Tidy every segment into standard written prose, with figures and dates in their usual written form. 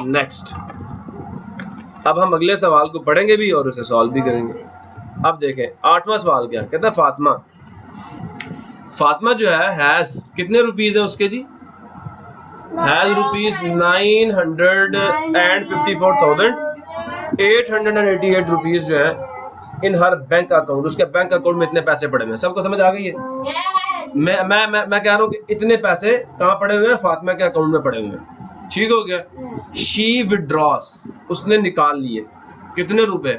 Next. अब हम अगले सवाल को पढ़ेंगे भी और उसे सॉल्व भी करेंगे। अब देखें 8वां सवाल क्या कहता है। फातिमा जो है हैज कितने रुपीज है उसके जी? हैज रुपीज 954,888 रुपीज जो है इन हर बैंक अकाउंट। उसके बैंक अकाउंट में इतने पैसे पड़े हुए हैं। सबको समझ आ गई है? मैं कह रहा हूँ कि इतने पैसे कहाँ पड़े हुए हैं? फातिमा के अकाउंट में पड़े हुए हैं। ठीक हो गया। शी विड्रॉस उसने निकाल लिए कितने रुपए?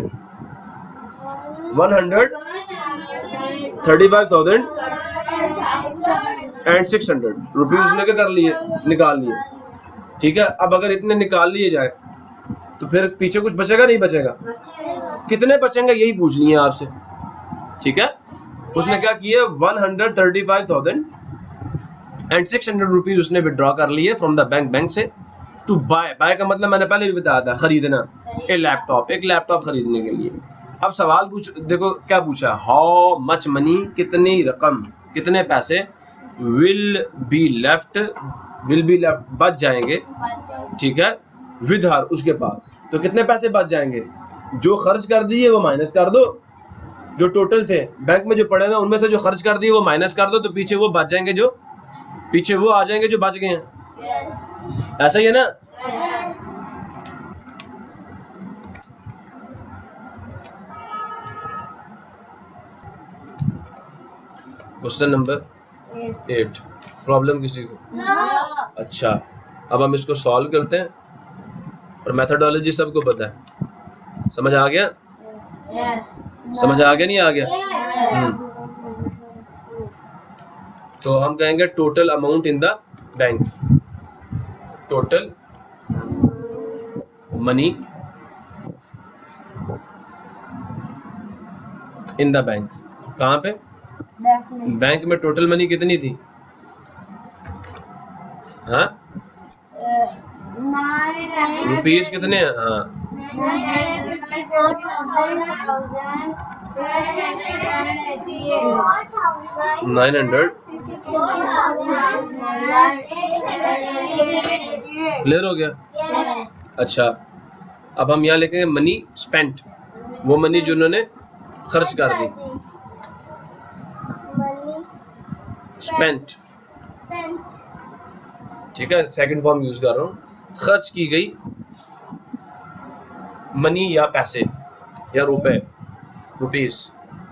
135,600 रुपीज उसने क्या कर लिए? निकाल लिए। ठीक है। अब अगर इतने निकाल लिए जाए तो फिर पीछे कुछ बचेगा नहीं बचेगा? कितने बचेंगे यही पूछ लिए आपसे। ठीक है। उसने क्या किया? 135,600 रुपीज उसने विड्रॉ कर लिए फ्रॉम द बैंक से टू बाय का मतलब मैंने पहले भी बताया था, खरीदना। एक लैपटॉप खरीदने के लिए। अब सवाल देखो क्या पूछा। हाउ मच मनी कितनी रकम, कितने पैसे विल बी लेफ्ट बच जाएंगे। ठीक है। विद हर उसके पास। तो कितने पैसे बच जाएंगे? जो खर्च कर दिए वो माइनस कर दो, जो टोटल थे बैंक में जो पड़े हैं उनमें से जो खर्च कर दिए वो माइनस कर दो, तो पीछे वो बच जाएंगे, जो पीछे वो आ जाएंगे जो बच गए हैं। ऐसा ही है ना? क्वेश्चन नंबर 8 प्रॉब्लम किसी को? अच्छा, अब हम इसको सॉल्व करते हैं और मेथोडोलॉजी सबको पता है। समझ आ गया? समझ आ गया नहीं आ गया? तो हम कहेंगे total amount in the bank. Total money in the bank. कहाँ पे? बैंक में टोटल मनी कितनी थी? हाँ, रुपीज कितने हैं? हाँ, 900। क्लियर हो गया? अच्छा, अब हम यहाँ लिखेंगे मनी स्पेंट, वो मनी जो उन्होंने खर्च कर दी। स्पेंट, ठीक है, सेकंड फॉर्म यूज कर रहा हूँ। खर्च की गई मनी या पैसे या रुपए, रुपीज।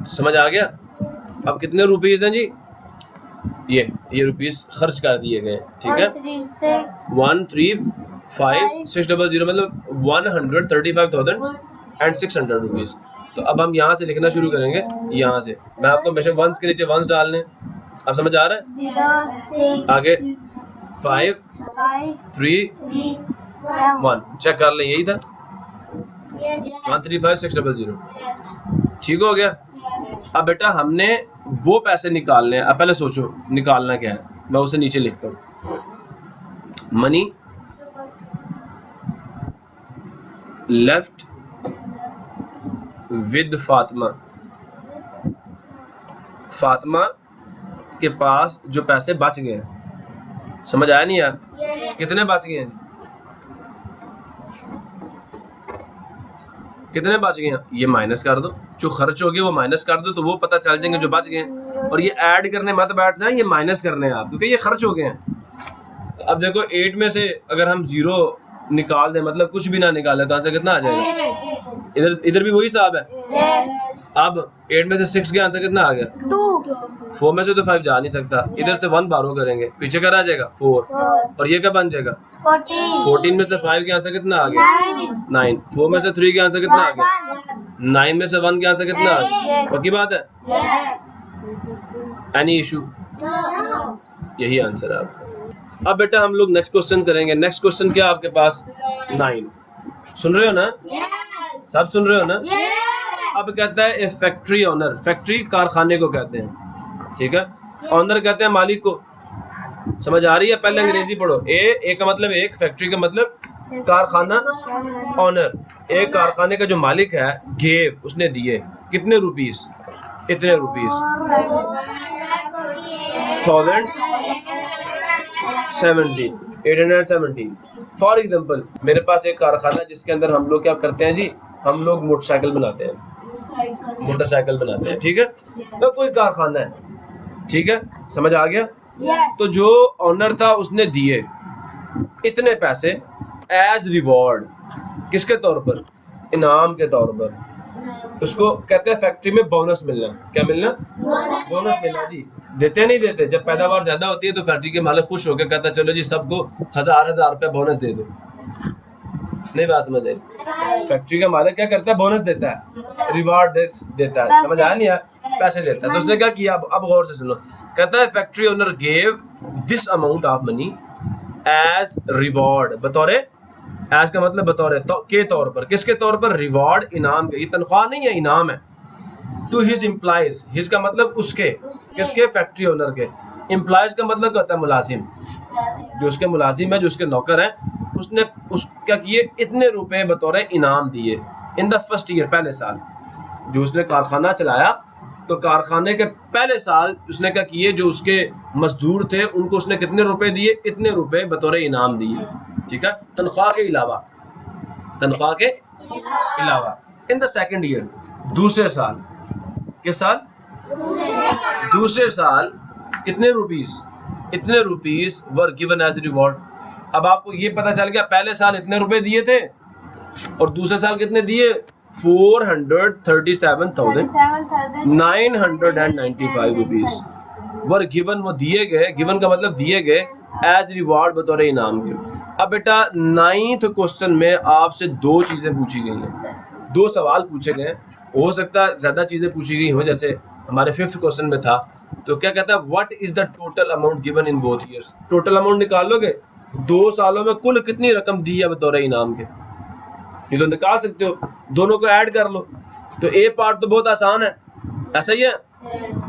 समझ आ गया? अब कितने रुपीज हैं जी? ये रुपीज खर्च कर दिए गए। ठीक है। 135,600 मतलब 135,600 रुपीज। तो अब हम यहाँ से लिखना शुरू करेंगे। यहाँ से मैं आपको हमेशा वंस के नीचे वंस डालने। अब समझ आ रहा है? आगे 5 3 1 चेक कर लें। यही था 135,600। ठीक हो गया। अब बेटा हमने वो पैसे निकालने हैं। अब पहले सोचो निकालना क्या है। मैं उसे नीचे लिखता हूँ। Money left with Fatima. Fatima के पास जो पैसे बच गए हैं। समझ आया नहीं यार? कितने बच गए हैं? कितने बच गए हैं? ये माइनस कर दो, जो खर्च हो गए वो माइनस कर दो, तो वो पता चल जाएंगे जो बच गए हैं। और ये ऐड करने मत बैठना, ये माइनस करने हैं आप, क्योंकि ये खर्च हो गए हैं। तो अब देखो 8 में से अगर हम 0 निकाल दें, मतलब कुछ भी ना निकाले, तो आंसर कितना आ जाएगा? इधर भी वही हिसाब है। अब 8 में से 6 के आंसर कितना आ गया? 2। 4 में से तो 5 जा नहीं सकता। इधर से 1 बारो करेंगे, पीछे क्या आ जाएगा? 4। और ये क्या बन जाएगा? 14 में से 5 के आंसर कितना आ गया? 9। 4 में से 3 के आंसर कितना आ गया? 9 में से 1 के आंसर कितना आ गया? पक्की बात है? Any issue? यही आंसर है आपका। अब बेटा हम लोग नेक्स्ट क्वेश्चन करेंगे। नेक्स्ट क्वेश्चन क्या आपके पास? 9। सुन रहे हो ना? सब सुन रहे हो ना? अब कहता है ए फैक्ट्री ओनर। फैक्ट्री कारखाने को कहते हैं। ठीक है। ओनर कहते हैं मालिक को। समझ आ रही है? पहले अंग्रेजी पढ़ो। ए का मतलब एक, फैक्ट्री का मतलब कारखाना। ओनर एक कारखाने का जो मालिक है। गेव उसने दिए कितने रुपीस? इतने रुपीस। 1070 817। फॉर एग्जाम्पल मेरे पास एक कारखाना है जिसके अंदर हम लोग क्या करते हैं जी, हम लोग मोटरसाइकिल बनाते हैं, ठीक है। तो कोई कारखाना है, ठीक है, समझ आ गया। तो जो ऑनर था उसने दिए इतने पैसे एज रिवॉर्ड, किसके तौर पर, इनाम के तौर पर। उसको कहते हैं फैक्ट्री में बोनस मिलना। क्या मिलना? बोनस मिलना जी। देते नहीं देते, जब पैदावार ज्यादा होती है तो फैक्ट्री के मालिक खुश होकर कहता चलो जी सबको 1000 रुपया बोनस दे दो। नहीं बात समझ आई? फैक्ट्री का मालिक क्या करता है, बोनस देता है, रिवार्ड देता है, समझ आया नहीं यार, पैसे देता है। तो उसने क्या किया, अब गौर से सुनो, कहता है factory owner gave this amount of money as reward, बतौरे, एज का मतलब बतौरे के तौर पर, किसके तौर पर, रिवॉर्ड, इनाम के, ये तनख्वाह नहीं है, इनाम है। टू हिज एम्प्लॉइज, हिज का मतलब उसके, किसके, फैक्ट्री ओनर के। एम्प्लॉइज का मतलब क्या होता है, मुलाजिम, जो उसके मुलाजिम है, जो उसके नौकर है, उसने क्या किए, इतने रुपए बतौर इनाम दिए इन द फर्स्ट ईयर, पहले साल जो उसने कारखाना चलाया, तो कारखाने के पहले साल उसने क्या किए, जो उसके मजदूर थे उनको उसने कितने रुपए दिए, इतने रुपए बतौर इनाम दिए, ठीक है, तनख्वाह के अलावा, तनख्वाह के अलावा। इन द सेकंड ईयर, दूसरे साल, किस साल, दूसरे साल, कितने रुपीस, इतने rupees were given as reward. अब आपको ये पता चल गया पहले साल इतने रुपए दिए थे और दूसरे साल कितने दिए, 437,995 रुपीस वर गिवन, वो दिए गए, गिवन का मतलब दिए गए, एज रिवॉर्ड बतौर इनाम के। अब बेटा 9th क्वेश्चन में आपसे दो चीजें पूछी गई हैं, दो सवाल पूछे गए, हो सकता है ज्यादा चीजें पूछी गई हो, जैसे हमारे 5th क्वेश्चन में था, तो क्या कहता है, what is the total amount given in both years, total amount निकाल लोगे, 2 सालों में कुल कितनी रकम दी है बतौर इनाम के, ये तो निकाल सकते हो, दोनों को ऐड कर लो। तो ए पार्ट तो बहुत आसान है, ऐसा ही है,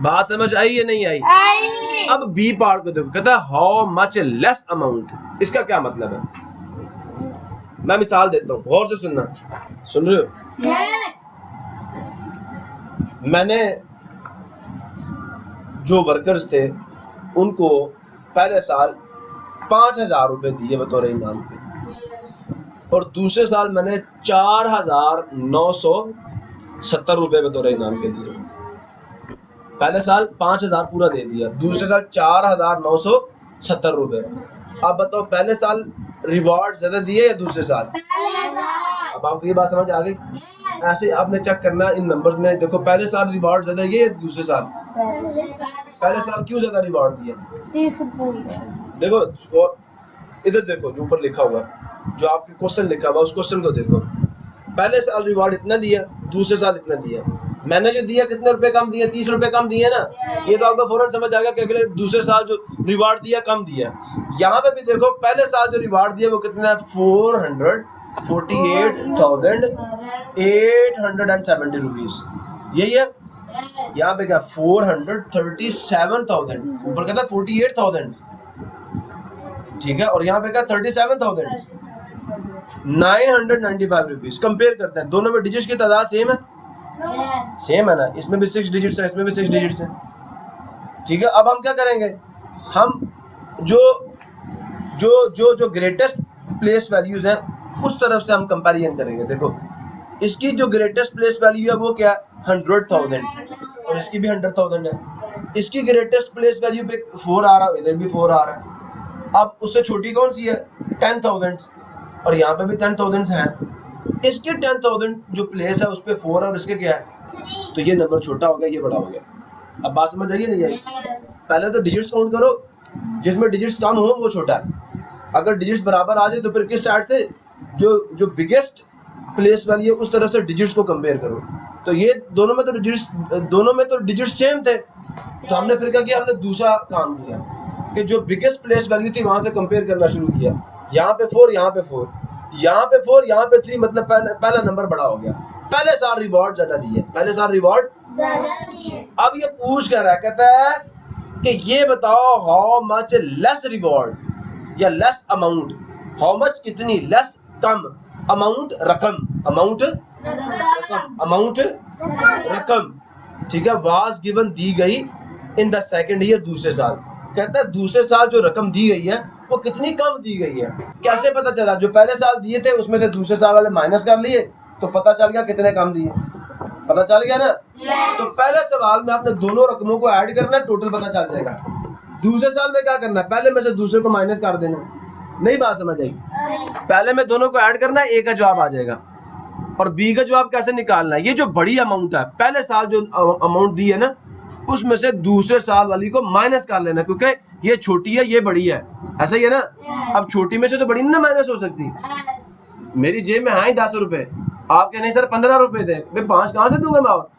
बात समझ आई या नहीं आई? अब बी पार्ट को देखो, कहता है हाउ मच लेस अमाउंट, इसका क्या मतलब है, मैं मिसाल देता हूँ, गौर से सुनना, सुन रहे हो? मैंने जो वर्कर्स थे उनको पहले साल 5,000 रुपए दिए बतौर इनाम के, और दूसरे साल मैंने 4,970 रुपए बतौर इनाम के दिए। पहले साल 5,000 पूरा दे दिया, दूसरे साल 4,970 रुपए। अब बताओ पहले साल रिवॉर्ड ज्यादा दिए या दूसरे साल? अब आपको ये बात समझ आ गई? ऐसे आपने चेक करना इन नंबर्स में, देखो पहले साल रिवॉर्ड ज्यादा दिए या दूसरे साल? पहले साल क्यों ज्यादा रिवॉर्ड दिया? देखो इधर देखो, जो ऊपर लिखा हुआ है, जो आपके क्वेश्चन लिखा हुआ, उस क्वेश्चन को देखो, पहले साल रिवॉर्ड इतना दिया, दूसरे साल इतना दिया। मैंने जो दिया कितने रुपए कम दिया, 30 रुपए कम दिए ना, ये तो आपको फौरन समझ आ गया कि अगले दूसरे साल जो रिवॉर्ड दिया कम दिया। यहाँ पे भी देखो पहले साल जो रिवॉर्ड दिया वो कितना है, 448,870 रुपीज, यही है। यहाँ पे क्या 437,000, ऊपर कहता है 48,000, ठीक है, और यहाँ पे क्या 37,995 रुपीज। कंपेयर करते हैं, दोनों में डिजिट्स की तादाद सेम है, सेम है ना, इसमें भी 6 डिजिट्स है, इसमें भी 6 डिजिट्स है, ठीक है। अब हम क्या करेंगे, हम जो जो जो जो ग्रेटेस्ट प्लेस वैल्यूज हैं उस तरफ से हम कंपैरिजन करेंगे। देखो इसकी जो ग्रेटेस्ट प्लेस वैल्यू है वो क्या है, 100,000, और इसकी भी 100,000 है। इसकी ग्रेटेस्ट प्लेस वैल्यू पे 4 आ रहा है, इधर भी 4 आ रहा है। अब उससे छोटी कौन सी है, 10,000, और यहाँ पे भी 10,000 है। इसके 10,000 जो प्लेस है उस पे 4 और इसके क्या है, तो ये नंबर छोटा हो गया, ये बड़ा हो गया। अब बात समझ आइए नहीं आई? पहले तो डिजिट्स काउंट करो, जिसमें डिजिट्स कम हो वो छोटा है, अगर डिजिट्स बराबर आ जाए तो फिर किस साइड से, जो बिगेस्ट प्लेस वैल्यू उस तरफ से डिजिट्स को कंपेयर करो। तो ये दोनों में तो डिजिट्स सेम थे, तो हमने फिर क्या किया, हमने दूसरा काम किया कि जो बिगेस्ट प्लेस वैल्यू थी वहां से कंपेयर करना शुरू किया। यहाँ पे 4, यहाँ पे 4, यहाँ पे 4, यहाँ पे 3, मतलब पहला नंबर बड़ा हो गया। पहले साल रिवॉर्ड ज्यादा दिए, पहले साल रिवॉर्ड। अब ये पूछ कर रहा है, कहता है कि ये बताओ हाउ मच लेस रिवॉर्ड या लेस अमाउंट, हाउ मच कितनी, लेस कम, अमाउंट रकम, अमाउंट रकम, ठीक है, वाज गिवन दी गई इन द सेकंड ईयर, दूसरे साल। कहता है दूसरे साल जो रकम दी गई है वो कितनी कम दी गई है। कैसे पता चला? जो पहले साल दिए थे उसमें से दूसरे साल वाले माइनस कर लिए तो पता चल गया कितने कम दिए। पता चल गया ना? तो पहले सवाल में आपने दोनों रकमों को ऐड करना है, टोटल पता चल जाएगा। दूसरे साल में क्या करना है? पहले में से दूसरे को माइनस कर देना। नहीं बात समझ आई? पहले में दोनों को ऐड करना है, ए का जवाब आ जाएगा। और बी का जवाब कैसे निकालना है? ये जो बड़ी अमाउंट है, पहले साल जो अमाउंट दी है ना, उसमें से दूसरे साल वाली को माइनस कर लेना, क्योंकि ये छोटी है ये बड़ी है, ऐसा ही है ना? अब छोटी में से तो बड़ी ना माइनस हो सकती। मेरी जेब में है 10 रुपए, आपके नहीं सर 15 रुपए थे, मैं 5 कहां से दूंगा मैं? और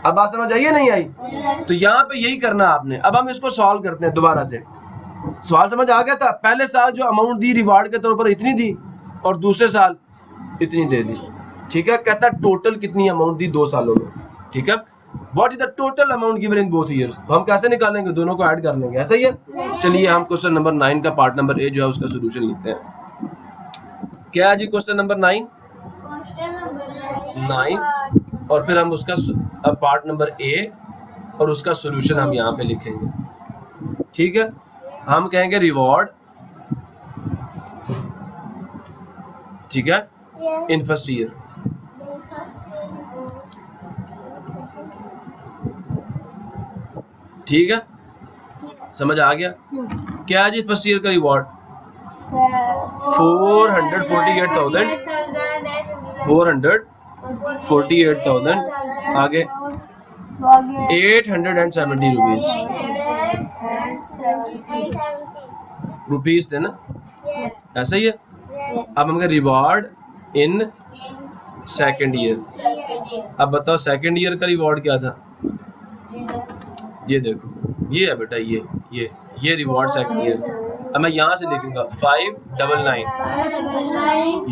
अब बात समझ आई नहीं आई? तो यहाँ पे यही करना आपने। अब हम इसको सॉल्व करते हैं दोबारा से। सवाल समझ आ गया था? पहले साल जो अमाउंट दी रिवार्ड के तौर पर इतनी दी और दूसरे साल इतनी दे दी। ठीक है, कहता टोटल कितनी अमाउंट दी 2 सालों में। ठीक है, what is the total amount given in both years? तो हम कैसे निकालेंगे? दोनों को ऐड कर लेंगे, ऐसा ही है। चलिए हम क्वेश्चन नंबर 9 का पार्ट नंबर ए जो है उसका सोल्यूशन लिखते हैं। क्या है जी क्वेश्चन नंबर 9? और फिर हम उसका पार्ट नंबर ए और उसका सोल्यूशन हम यहाँ पे लिखेंगे। ठीक है, हम कहेंगे रिवॉर्ड, ठीक है, इन फर्स्ट ईयर। ठीक है, समझ आ गया? क्या है जी फर्स्ट ईयर का रिवॉर्ड? 448,000 आगे 870 रुपीज थे ना, ऐसा ही है। अब हम रिवॉर्ड इन सेकेंड ईयर। अब बताओ सेकेंड ईयर का रिवॉर्ड क्या था? ये देखो, ये है बेटा, ये रिवॉर्ड सेकेंड ईयर। अब मैं यहाँ से लिखूंगा 599।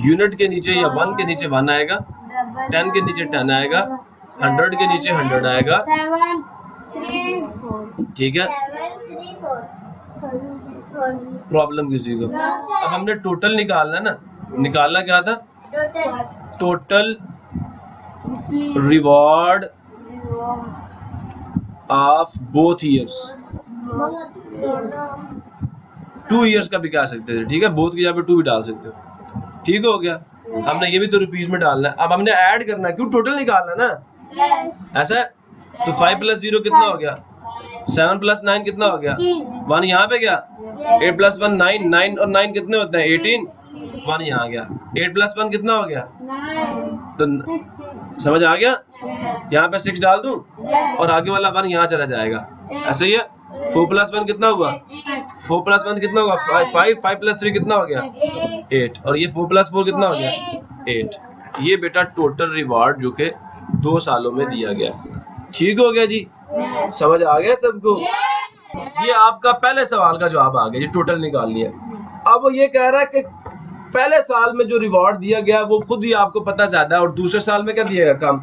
यूनिट के नीचे या 1 के नीचे 1 आएगा, 10 के नीचे 10 आएगा, 100 के नीचे 100 आएगा। ठीक है, प्रॉब्लम किसी को? अब हमने टोटल निकालना ना, निकालना क्या था? Total reward of both years. 2 years का भी कह सकते थे। ठीक है, बोथ की जगह पे 2 भी डाल सकते हो। ठीक हो गया? हमने ये भी तो रुपीज में डालना है। अब हमने ऐड करना है, क्यों? टोटल निकालना ना, ऐसा है। तो 5 + 0 कितना हो गया? 7 + 9 कितना हो गया? 1 यहाँ पे गया। 8 + 1 9, 9 और 9 कितने होते हैं? 18। 1 यहाँ गया। 8 + 1 कितना हो गया? तो समझ आ गया? यहाँ पे 6 डाल दूं और आगे वाला 1 यहाँ चला जाएगा, ऐसा ही है। 4 + 1 कितना हुआ? 4 + 1 कितना होगा? 5। 5 + 3 कितना हो गया? 8। और ये 4 + 4 कितना हो गया? 8। ये बेटा टोटल रिवॉर्ड जो के 2 सालों में दिया गया। ठीक हो गया जी? समझ आ गया सबको? ये आपका पहले सवाल का जवाब आ गया, ये टोटल निकाल लिया। अब वो ये कह रहा है कि पहले साल में जो रिवॉर्ड दिया गया वो खुद ही आपको पता ज्यादा है और दूसरे साल में क्या दिया गया? कम।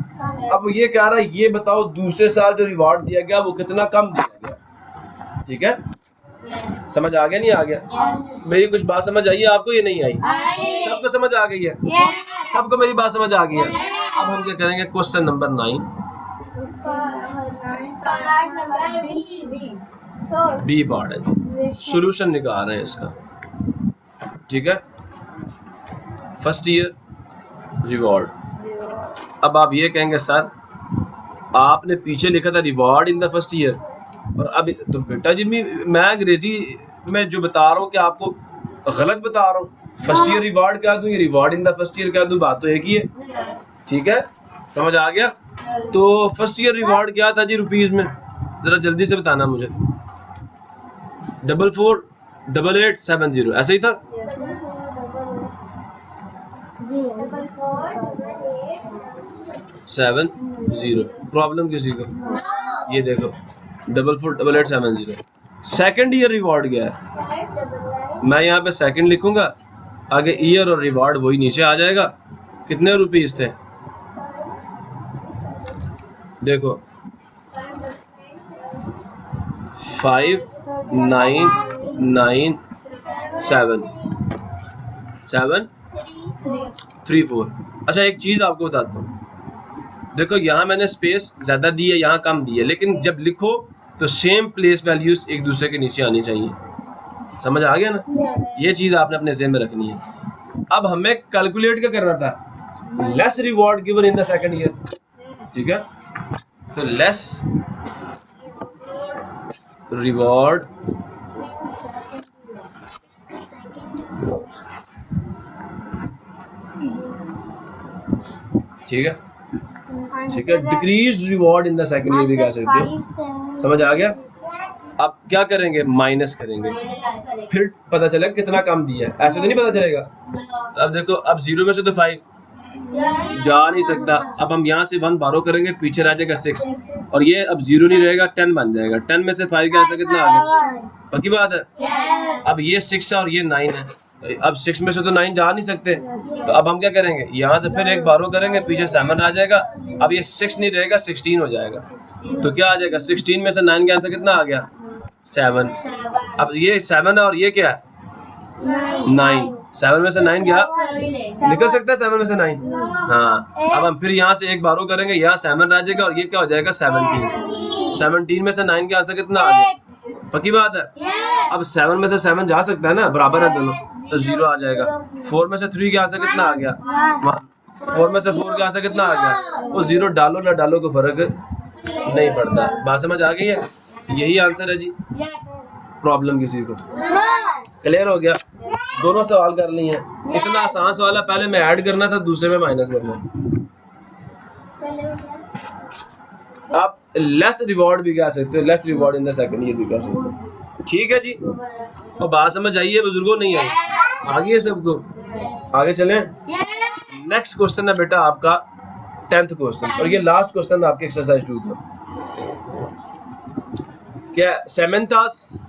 अब वो ये कह रहा है ये बताओ दूसरे साल जो रिवॉर्ड दिया गया वो कितना कम दिया गया। ठीक है, समझ आ गया नहीं आ गया? मेरी कुछ बात समझ आई है आपको? ये नहीं आई? सबको समझ आ गई है? सबको मेरी बात समझ आ गई है? अब हम क्या करेंगे? क्वेश्चन नंबर 9 बी पार्ट है, सॉल्यूशन निकाल रहे हैं इसका। ठीक है, फर्स्ट ईयर रिवॉर्ड। अब आप ये कहेंगे सर आपने पीछे लिखा था reward in the first year, और अब तो बेटा जी मैं अंग्रेजी में जो बता रहा हूँ कि आपको गलत बता रहा हूँ। फर्स्ट ईयर रिवॉर्ड क्या दूं, ये reward in the first year क्या दूं, बात तो एक ही है। ठीक है, समझ आ गया? तो फर्स्ट ईयर रिवॉर्ड क्या था जी रुपीज में? जरा जल्दी से बताना मुझे। 448870 ऐसा ही था। 70 प्रॉब्लम किसी को? ये देखो 448870। सेकेंड ईयर रिवॉर्ड क्या है? मैं यहाँ पे सेकंड लिखूंगा, आगे ईयर और रिवॉर्ड वही नीचे आ जाएगा। कितने रुपीस थे? देखो 599734। अच्छा एक चीज आपको बताता हूँ, देखो यहाँ मैंने स्पेस ज्यादा दी है, यहाँ कम दी है, लेकिन जब लिखो तो सेम प्लेस वैल्यूज एक दूसरे के नीचे आनी चाहिए। समझ आ गया ना? ये चीज आपने अपने ज़हन में रखनी है। अब हमें कैलकुलेट क्या करना था? Less reward given in the second year, ठीक है? तो लेस रिवॉर्ड ठीक है, ठीक है, decrease reward in the second year भी कह सकते हो। समझ आ गया? अब क्या करेंगे? माइनस करेंगे, फिर पता चलेगा कितना कम दिया है। ऐसे तो नहीं पता चलेगा। अब देखो, अब 0 में से तो 5 जा नहीं सकता। अब हम यहाँ से 1 बारो करेंगे, पीछे रह जाएगा 6, और ये अब 0 नहीं रहेगा, 10 बन जाएगा। 10 में से 5 का आंसर कितना आ गया? पक्की बात है। अब ये 6 है और ये 9 है। अब 6 में से तो 9 जा नहीं सकते, तो अब हम क्या करेंगे? यहाँ से फिर 1 बारो करेंगे, पीछे 7 आ जाएगा। अब ये 6 नहीं रहेगा, 16 हो जाएगा। तो क्या आ जाएगा? 16 में से 9 का आंसर कितना आ गया? 7। अब ये 7 है और ये क्या है? 9। 7 में से 9 गया, निकल सकता है 7 में से 9। हाँ, अब हम फिर यहाँ से 1 बारो करेंगे, यहाँ 7 आ जाएगा, और ये क्या हो जाएगा? 17। 17 में से 9 का आंसर कितना आ गया? पक्की बात है। अब 7 में से 7 जा सकता है ना, बराबर है दोनों, तो 0 आ जाएगा। 4 में से 3 का आंसर कितना आ गया? 1। 4 में से 4 का आंसर कितना आ गया? वो 0 डालो ना डालो को फर्क नहीं पड़ता। बात समझ आ गई है? यही आंसर है जी। प्रॉब्लम किसी को क्लियर हो गया? दोनों सवाल कर लिए हैं। इतना आसान सवाल है, पहले में ऐड करना था, दूसरे में माइनस करना। आप लेस रिवॉर्ड भी कह सकते हो, less reward in the second year भी कह सकते हो। ठीक है जी, और बात समझ आई है बुजुर्गों? नहीं आई? आगे है सबको? आगे चलें। नेक्स्ट क्वेश्चन है बेटा आपका 10th क्वेश्चन, और ये लास्ट क्वेश्चन है आपके एक्सरसाइज 2 का। क्या? समंतास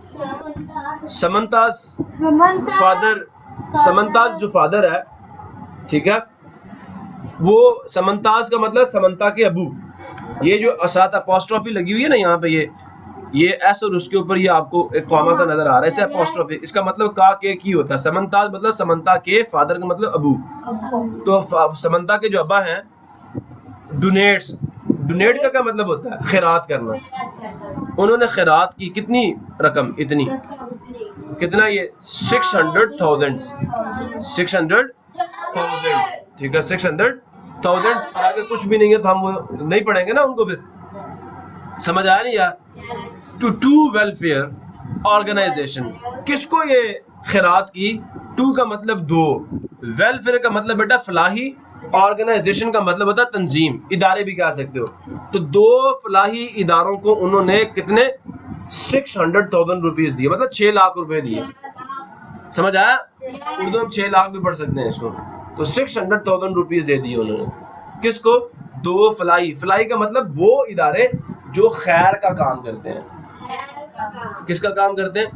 फादर, समंतास जो फादर है, ठीक है, वो समंतास का मतलब समंता के अबू। ये जो साथ अपोस्ट्रोफी लगी हुई है ना यहाँ पे, ये एस और उसके ऊपर ये आपको एक कॉमा सा नजर आ रहा है, इसे अपोस्ट्रोफी। इसका मतलब का के की होता है। समंतास मतलब समंता के, फादर का मतलब अबू। तो समंता के जो अब्बा हैं, डोनेट्स, डोनेट का क्या मतलब होता है? खैरात करना। उन्होंने खैरात की कितनी रकम? इतनी। कितना? ये 600,000। 600,000, ठीक है, 600,000। आगे कुछ भी नहीं है तो हम वो नहीं पढ़ेंगे ना उनको, फिर समझ आया नहीं यार? टू वेलफेयर ऑर्गेनाइजेशन, किसको ये खैरात की? टू का मतलब 2, वेलफेयर का मतलब बेटा फलाही, ऑर्गेनाइजेशन का मतलब होता है तंजीम, इदारे भी कह सकते हो। तो 2 फलाही इदारों को उन्होंने कितने? 600,000 रुपीज दिए, मतलब 6 लाख रुपए दिए। समझ आया? उर्दू में 6 लाख भी पढ़ सकते हैं इसको। तो 600,000 रुपीज दे दिए उन्होंने। किसको? 2 फलाही। फलाही का मतलब वो इदारे जो खैर का काम करते हैं। किसका काम करते हैं?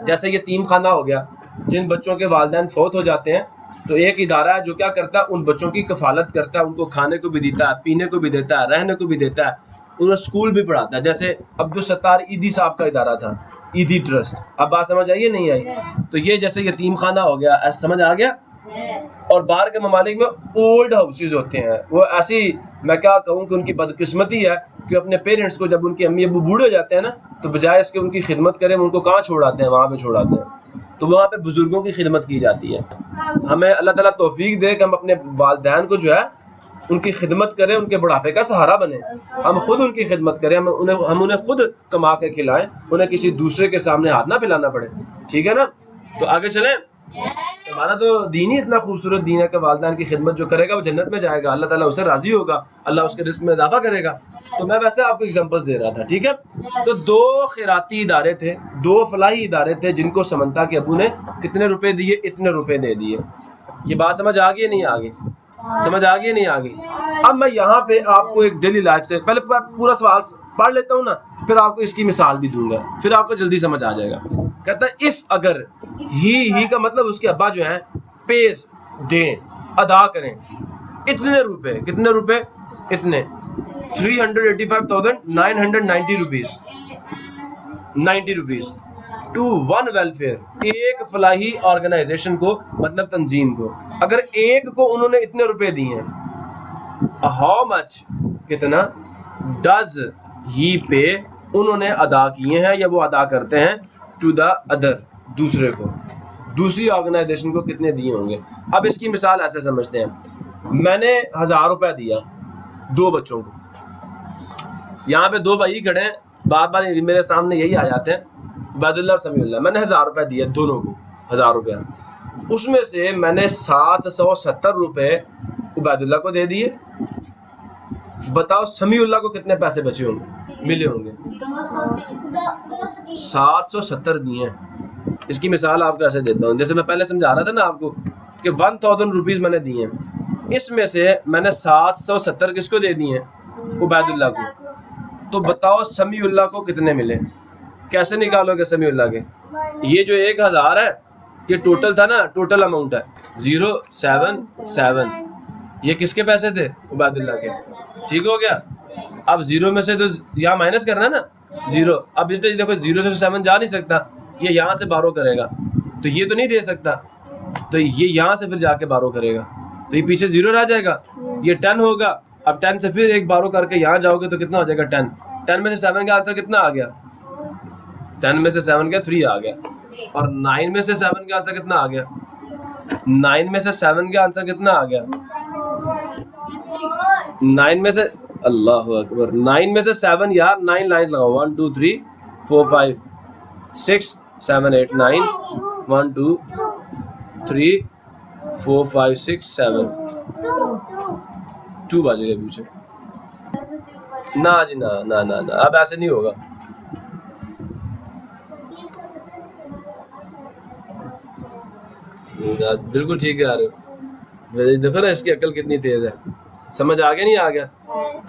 जैसे यतीम खाना हो गया, जिन बच्चों के वालिदैन फौत हो जाते हैं, तो एक इदारा है जो क्या करता है? उन बच्चों की कफालत करता है, उनको खाने को भी देता है, पीने को भी देता है, रहने को भी देता है, उन्हें स्कूल भी पढ़ाता है। जैसे अब्दुल सत्तार ईदी साहब का इदारा था, ईदी ट्रस्ट। अब बात समझ आई नहीं आई? तो ये जैसे यतीम खाना हो गया, ऐसा समझ आ गया? और बाहर के ममालिक में ओल्ड हाउसेज होते हैं, वो ऐसी, मैं क्या कहूँ कि उनकी बदकिस्मती है कि अपने पेरेंट्स को, जब उनके अम्मी अब्बू बूढ़े हो जाते हैं ना, तो बजाय इसके उनकी खिदमत करें, उनको कहाँ छोड़ाते हैं? वहाँ पे छोड़ाते हैं। तो वहाँ पे बुजुर्गों की खिदमत की जाती है। हमें अल्लाह ताला तौफीक दे कि हम अपने वालिदैन को जो है उनकी खिदमत करें, उनके बुढ़ापे का सहारा बने। हम खुद उनकी खिदमत करें, हम उन्हें खुद कमा के खिलाएं, उन्हें किसी दूसरे के सामने हाथ ना फैलाना पड़े। ठीक है ना? तो आगे चलें। हमारा तो दीन ही इतना खूबसूरत दीन है कि वालिदैन की खिदमत जो करेगा वो जन्नत में जाएगा, अल्लाह ताला उससे राजी होगा, अल्लाह उसके रिस्क में इजाफा करेगा। तो मैं वैसे आपको एग्जांपल्स दे रहा था। ठीक है? तो 2 खैराती इदारे थे, 2 फलाही इदारे थे, जिनको समंता के अबू ने कितने रुपए दिए? इतने रुपए दे दिए। ये बात समझ आ गई नहीं आ गई? समझ आ गई नहीं आ गई? अब मैं यहाँ पे आपको एक डेली लाइफ से पहले पूरा सवाल पढ़ लेता हूँ ना, फिर आपको इसकी मिसाल भी दूंगा, फिर आपको जल्दी समझ आ जाएगा। कहता है इफ, अगर, ही का मतलब उसके अब्बा जो है, पेज दें, अदा करें, इतने रुपए, कितने रुपए? इतने 385,990 रुपीज, 90 रुपीज टू 1 वेलफेयर, एक फलाही ऑर्गेनाइजेशन को, मतलब तंजीम को। अगर एक को उन्होंने इतने रुपए दिए हैं, हाउ मच, कितना, डज ही पे, उन्होंने अदा किए हैं या वो अदा करते हैं, टू द अदर, दूसरे को, दूसरी ऑर्गेनाइजेशन को कितने दिए होंगे। अब इसकी मिसाल ऐसे समझते हैं, मैंने 1000 रुपया दिया 2 बच्चों को, यहाँ पे 2 भाई खड़े हैं, बार बार मेरे सामने यही आ जाते हैं, उबैदुल्लाह और समीउल्लाह। मैंने 1000 रुपया दिया दोनों को, 1000 रुपया, उसमें से मैंने 770 रुपए उबैदुल्लाह को दे दिए। बताओ समीउल्लाह को कितने पैसे बचे होंगे, मिले होंगे? 770 दिए। इसकी मिसाल आपको ऐसे देता हूँ, जैसे मैं पहले समझा रहा था ना आपको कि 1000 रुपीज मैंने दिए, इसमें से मैंने 770 किसको दे दिए? उबैदुल्लाह को। तो बताओ समीउल्लाह को कितने मिले? कैसे निकालोगे समीउल्लाह के? ये जो 1000 है ये टोटल था ना, टोटल अमाउंट है 077, ये किसके पैसे थे? उबैदुल्लाह के। ठीक हो गया। अब 0 में से तो यहाँ माइनस करना है ना 0। अब देखो 0 से 7 जा नहीं सकता, ये यहाँ से बारो करेगा, तो ये तो नहीं दे सकता, तो ये यहाँ से फिर जाके बारो करेगा, तो ये पीछे 0 रह जाएगा, ये 10 होगा। अब 10 से फिर एक बारो करके यहाँ जाओगे तो कितना हो जाएगा? 10। 10 में से 7 का आंसर कितना आ गया? 10 में से 7 का 3 आ गया। और 9 में से 7 का आंसर कितना आ गया? 9 में से 7 का आंसर कितना आ गया? 9 में से, अल्लाह अकबर, 9 में से 7 यार, 9 लाइन लगाओ, 1 2 3 4 5 6 7 8 9, 1 2 3 4 5 6 7, 2 बजेगा पीछे। ना जी ना ना ना ना, अब ऐसे नहीं होगा। बिल्कुल ठीक है यार, देखो ना इसकी अकल कितनी तेज है। समझ आ गया नहीं आ गया?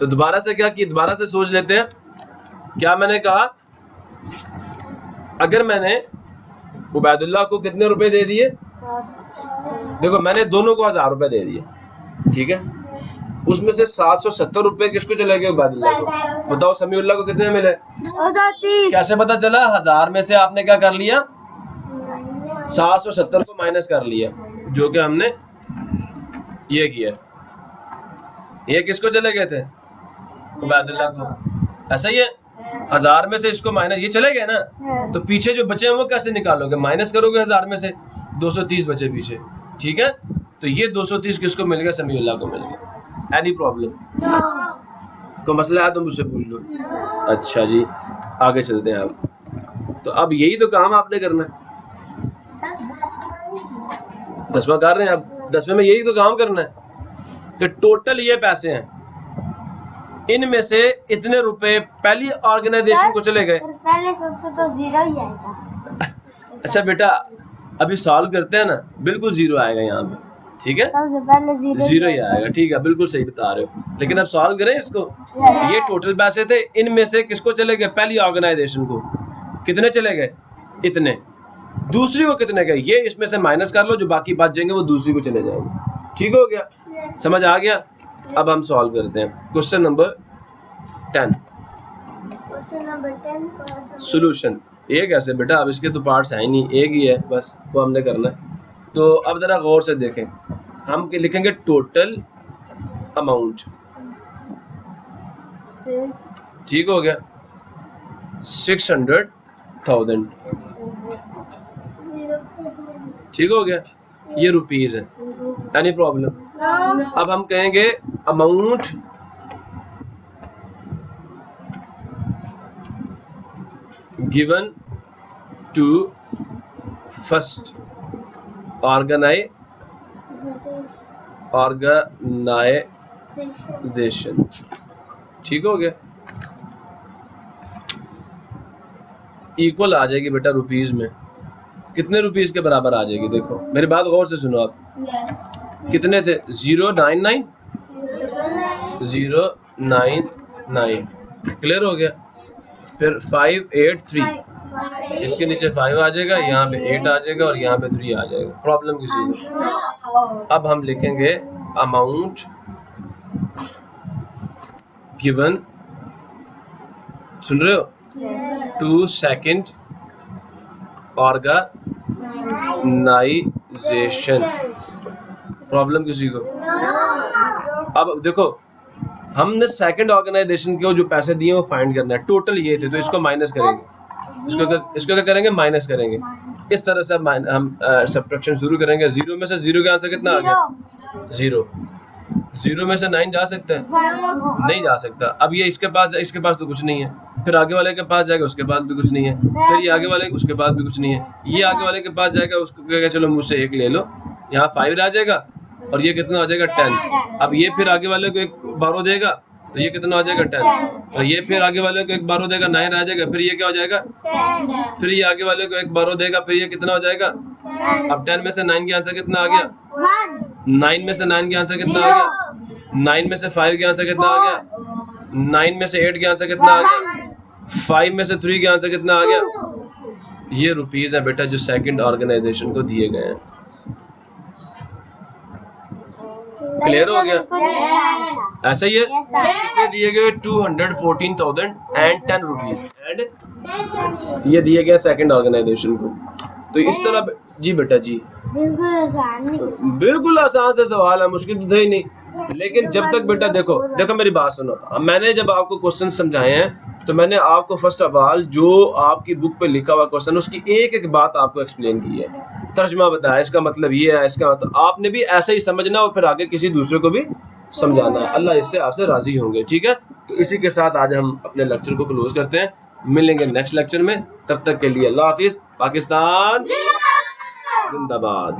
तो दोबारा से क्या किया, दोबारा से सोच लेते हैं। क्या मैंने कहा? अगर मैंने उबैदुल्लाह को कितने रुपए दे दिए? देखो मैंने दोनों को 1000 रुपए दे दिए, ठीक है, उसमें से 770 रुपए किसको चले गए? उबैदुल्लाह को। बताओ समीउल्लाह को कितने मिले? कैसे पता चला? 1000 में से आपने क्या कर लिया? 770 को माइनस कर लिया, जो कि हमने ये किया। ये किसको चले गए थे? उबैदुल्लाह को। ऐसा ही है, 1000 में से इसको माइनस, ये चले गए ना, तो पीछे जो बचे हैं वो कैसे निकालोगे? माइनस करोगे 1000 में से, 230 बचे पीछे, ठीक है। तो ये 230 किसको मिल गया? समीउल्लाह को मिल गया। Any problem? कोई मसला है तो मुझसे पूछ लो। अच्छा जी, आगे चलते हैं आप। तो अब यही तो काम आपने करना है, 10वां कर रहे हैं आप, 10वें में यही तो काम करना है कि टोटल ये पैसे हैं, इनमें से इतने रुपए पहली ऑर्गेनाइजेशन को चले गए। पहले सबसे तो 0 ही आएगा। अच्छा बेटा, अभी सॉल्व करते हैं ना, बिल्कुल 0 आएगा यहाँ पे, ठीक है, सबसे पहले 0 ही आएगा, ठीक है, बिल्कुल सही बता रहे हो। लेकिन अब सॉल्व करें इसको। ये टोटल पैसे थे, इनमें से किसको चले गए? पहली ऑर्गेनाइजेशन को। कितने चले गए? इतने। दूसरी को कितने गए? ये इसमें से माइनस कर लो, जो बाकी बच जाएंगे वो दूसरी को चले जाएंगे। ठीक हो गया? समझ आ गया? अब हम सॉल्व करते हैं क्वेश्चन नंबर 10। सॉल्यूशन। एक ऐसे बेटा, अब इसके तो पार्ट्स हैं ही नहीं, एक ही है बस, वो हमने करना है। तो अब जरा गौर से देखें, हम लिखेंगे टोटल अमाउंट, ठीक हो गया, 600,000, ठीक हो गया, ये रुपीज है। Any problem? अब हम कहेंगे amount given to first organisation, ठीक हो गया। इक्वल आ जाएगी बेटा रुपीज में, कितने रुपीज के बराबर आ जाएगी? देखो मेरी बात गौर से सुनो आप, कितने थे? 099, 099, क्लियर हो गया। फिर 583, इसके नीचे 5 आ जाएगा, यहाँ पे 8 आ जाएगा और यहाँ पे 3 आ जाएगा। प्रॉब्लम किसी को? अब हम लिखेंगे अमाउंट गिवन, सुन रहे हो, टू सेकंड ऑर्गेनाइजेशन। प्रॉब्लम किसी को? अब देखो, हमने सेकंड ऑर्गेनाइजेशन के जो पैसे दिए वो फाइंड करना है। टोटल ये थे, तो इसको माइनस करेंगे, इसको क्या करेंगे? माइनस करेंगे। इस तरह से हम सब्ट्रैक्शन शुरू करेंगे। 0 में से 0 का आंसर कितना आ गया? 0। 0 में से 9 जा सकता है? नहीं जा सकता। अब ये इसके पास तो कुछ नहीं है, फिर आगे वाले के पास जाएगा, उसके पास भी कुछ नहीं है, फिर ये आगे वाले उसके पास भी कुछ नहीं है, ये आगे वाले के पास जाएगा, उसको कहेगा चलो मुझसे 1 ले लो, यहाँ 5 आ जाएगा और ये कितना हो जाएगा? 10। अब ये फिर आगे वाले को 1 12 देगा तो ये कितना हो जाएगा? 10। और ये फिर आगे वाले को 1 12 देगा, 9 आ जाएगा, फिर ये क्या हो जाएगा? फिर ये आगे वाले को 1 12 देगा, फिर ये कितना हो जाएगा? अब 10 में से 9 के आंसर कितना आ गया? 9 में से 9 के आंसर कितना आ गया? 9 में से 5 के आंसर कितना आ गया? 9 में से 8 के आंसर कितना आ गया? 5 में से 3 के आंसर कितना आ गया? ये रुपीस है बेटा जो सेकंड ऑर्गेनाइजेशन को दिए गए हैं। क्लियर हो गया? ऐसा ही है। ये दिए गए 214,010 रुपीस एंड ये दिए गए सेकंड ऑर्गेनाइजेशन को। तो इस तरह जी बेटा जी बिल्कुल आसान से सवाल है, मुश्किल तो थे ही नहीं। लेकिन जब तक बेटा देखो मेरी बात सुनो, मैंने जब आपको क्वेश्चन समझाए हैं तो मैंने आपको फर्स्ट ऑफ ऑल जो आपकी बुक पे लिखा हुआ क्वेश्चन उसकी एक एक बात आपको एक्सप्लेन की है, तर्जमा बताया, इसका मतलब ये है, इसका मतलब आपने भी ऐसे ही समझना और फिर आगे किसी दूसरे को भी समझाना है। अल्लाह इससे आपसे राजी होंगे। ठीक है, तो इसी के साथ आज हम अपने लेक्चर को क्लोज करते हैं। मिलेंगे नेक्स्ट लेक्चर में, तब तक के लिए अल्लाह हाफिज। पाकिस्तान जिंदाबाद।